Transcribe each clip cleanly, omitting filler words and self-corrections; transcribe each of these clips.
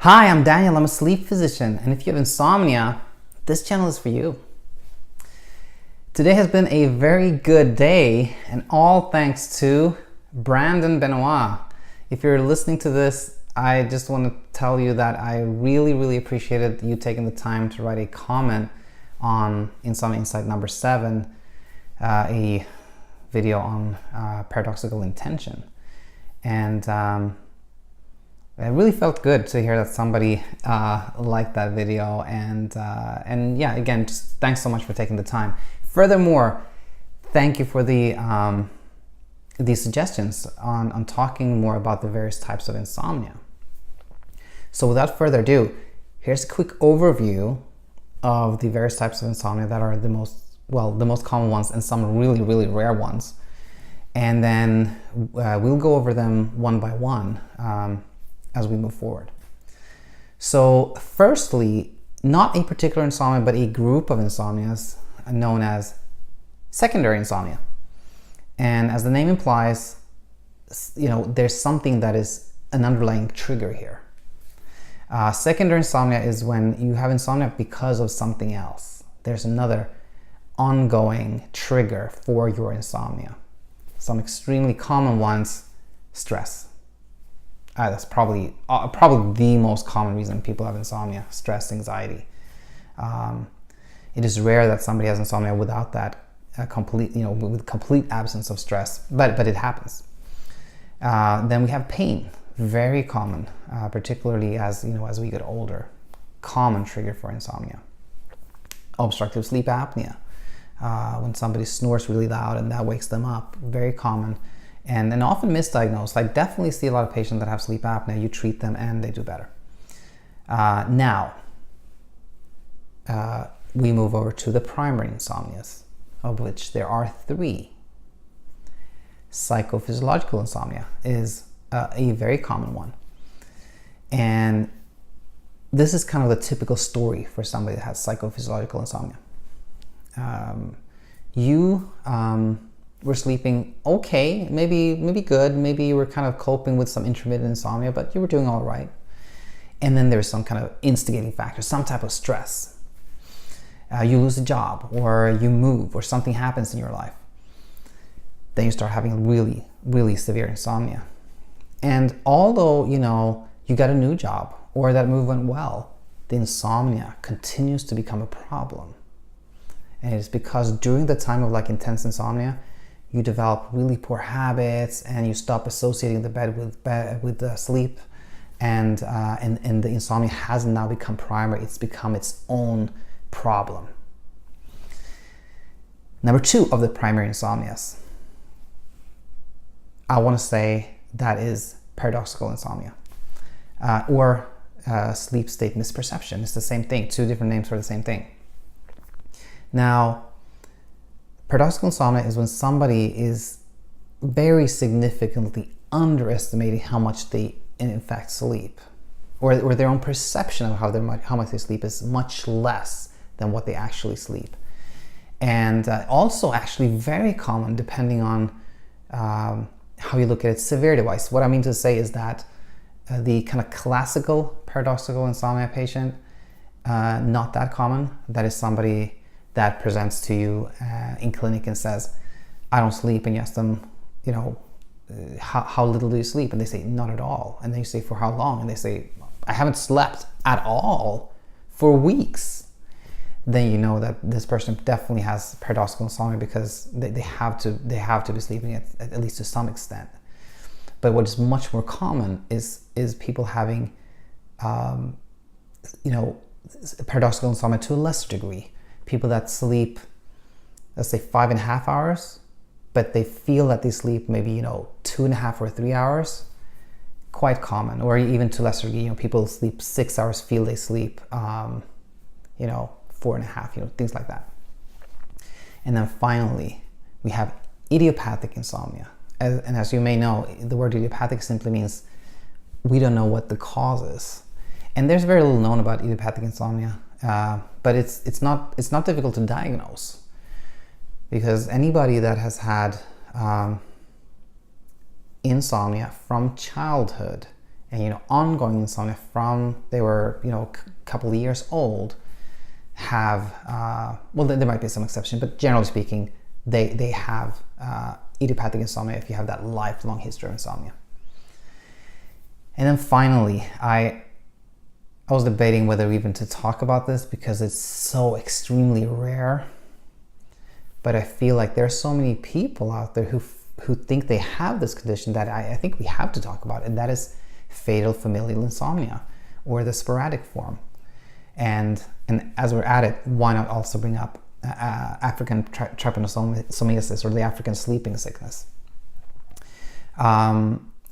Hi, I'm Daniel. I'm a sleep physician, and if you have insomnia, this channel is for you. Today has been a very good day, and all thanks to Brandon Benoit. If you're listening to this, I just want to tell you that I really appreciated you taking the time to write a comment on Insomnia Insight number 7, a video on paradoxical intention. And it really felt good to hear that somebody liked that video, and yeah, again, just thanks so much for taking the time. Furthermore, thank you for the suggestions on talking more about the various types of insomnia. So without further ado, here's a quick overview of the various types of insomnia that are the most common ones and some really rare ones. And then we'll go over them one by one as we move forward. So firstly, not a particular insomnia, but a group of insomnias known as secondary insomnia. And as the name implies, there's something that is an underlying trigger here. Secondary insomnia is when you have insomnia because of something else. There's another ongoing trigger for your insomnia. Some extremely common ones: stress. That's probably the most common reason people have insomnia: stress, anxiety. It is rare that somebody has insomnia without that with complete absence of stress, but it happens. Then we have pain, very common, particularly as we get older. Common trigger for insomnia. Obstructive sleep apnea, when somebody snores really loud and that wakes them up, very common. And often misdiagnosed. I definitely see a lot of patients that have sleep apnea. You treat them and they do better. Now, we move over to the primary insomnias, of which there are 3. Psychophysiological insomnia is a very common one. And this is kind of the typical story for somebody that has psychophysiological insomnia. We're sleeping okay, maybe good, maybe you were kind of coping with some intermittent insomnia, but you were doing all right. And then there's some kind of instigating factor, some type of stress. You lose a job, or you move, or something happens in your life. Then you start having really severe insomnia. And although, you got a new job, or that move went well, the insomnia continues to become a problem. And it's because during the time of intense insomnia, you develop really poor habits, and you stop associating the bed with the sleep, and the insomnia hasn't now become primary; it's become its own problem. Number 2 of the primary insomnias, I want to say that is paradoxical insomnia, or sleep state misperception. It's the same thing. 2 different names for the same thing. Now, paradoxical insomnia is when somebody is very significantly underestimating how much they in fact sleep, or their own perception of how much they sleep is much less than what they actually sleep. And also actually very common depending on how you look at it severity-wise. What I mean to say is that the kind of classical paradoxical insomnia patient, not that common. That is somebody that presents to you in clinic and says, I don't sleep, and you ask them, how little do you sleep? And they say, not at all. And then you say, for how long? And they say, I haven't slept at all for weeks. Then you know that this person definitely has paradoxical insomnia, because they have to be sleeping at least to some extent. But what is much more common is people having paradoxical insomnia to a lesser degree. People that sleep, let's say 5.5 hours, but they feel that they sleep maybe 2.5 or 3 hours. Quite common. Or even to lesser degree, people sleep 6 hours, feel they sleep 4.5, things like that. And then finally, we have idiopathic insomnia. And as you may know, the word idiopathic simply means we don't know what the cause is. And there's very little known about idiopathic insomnia, but it's not difficult to diagnose, because anybody that has had insomnia from childhood and ongoing insomnia from they were a couple of years old have well, there might be some exception, but generally speaking, they have idiopathic insomnia if you have that lifelong history of insomnia. And then finally, I was debating whether even to talk about this because it's so extremely rare. But I feel like there's so many people out there who think they have this condition that I think we have to talk about, and that is fatal familial insomnia, or the sporadic form. And as we're at it, why not also bring up African trypanosomiasis, or the African sleeping sickness.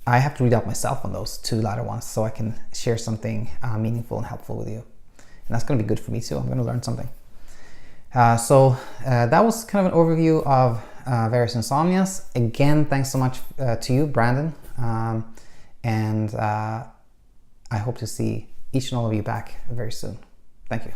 I have to read up myself on those two latter ones so I can share something meaningful and helpful with you. And that's going to be good for me too. I'm going to learn something. So that was kind of an overview of various insomnias. Again, thanks so much to you, Brandon. And I hope to see each and all of you back very soon. Thank you.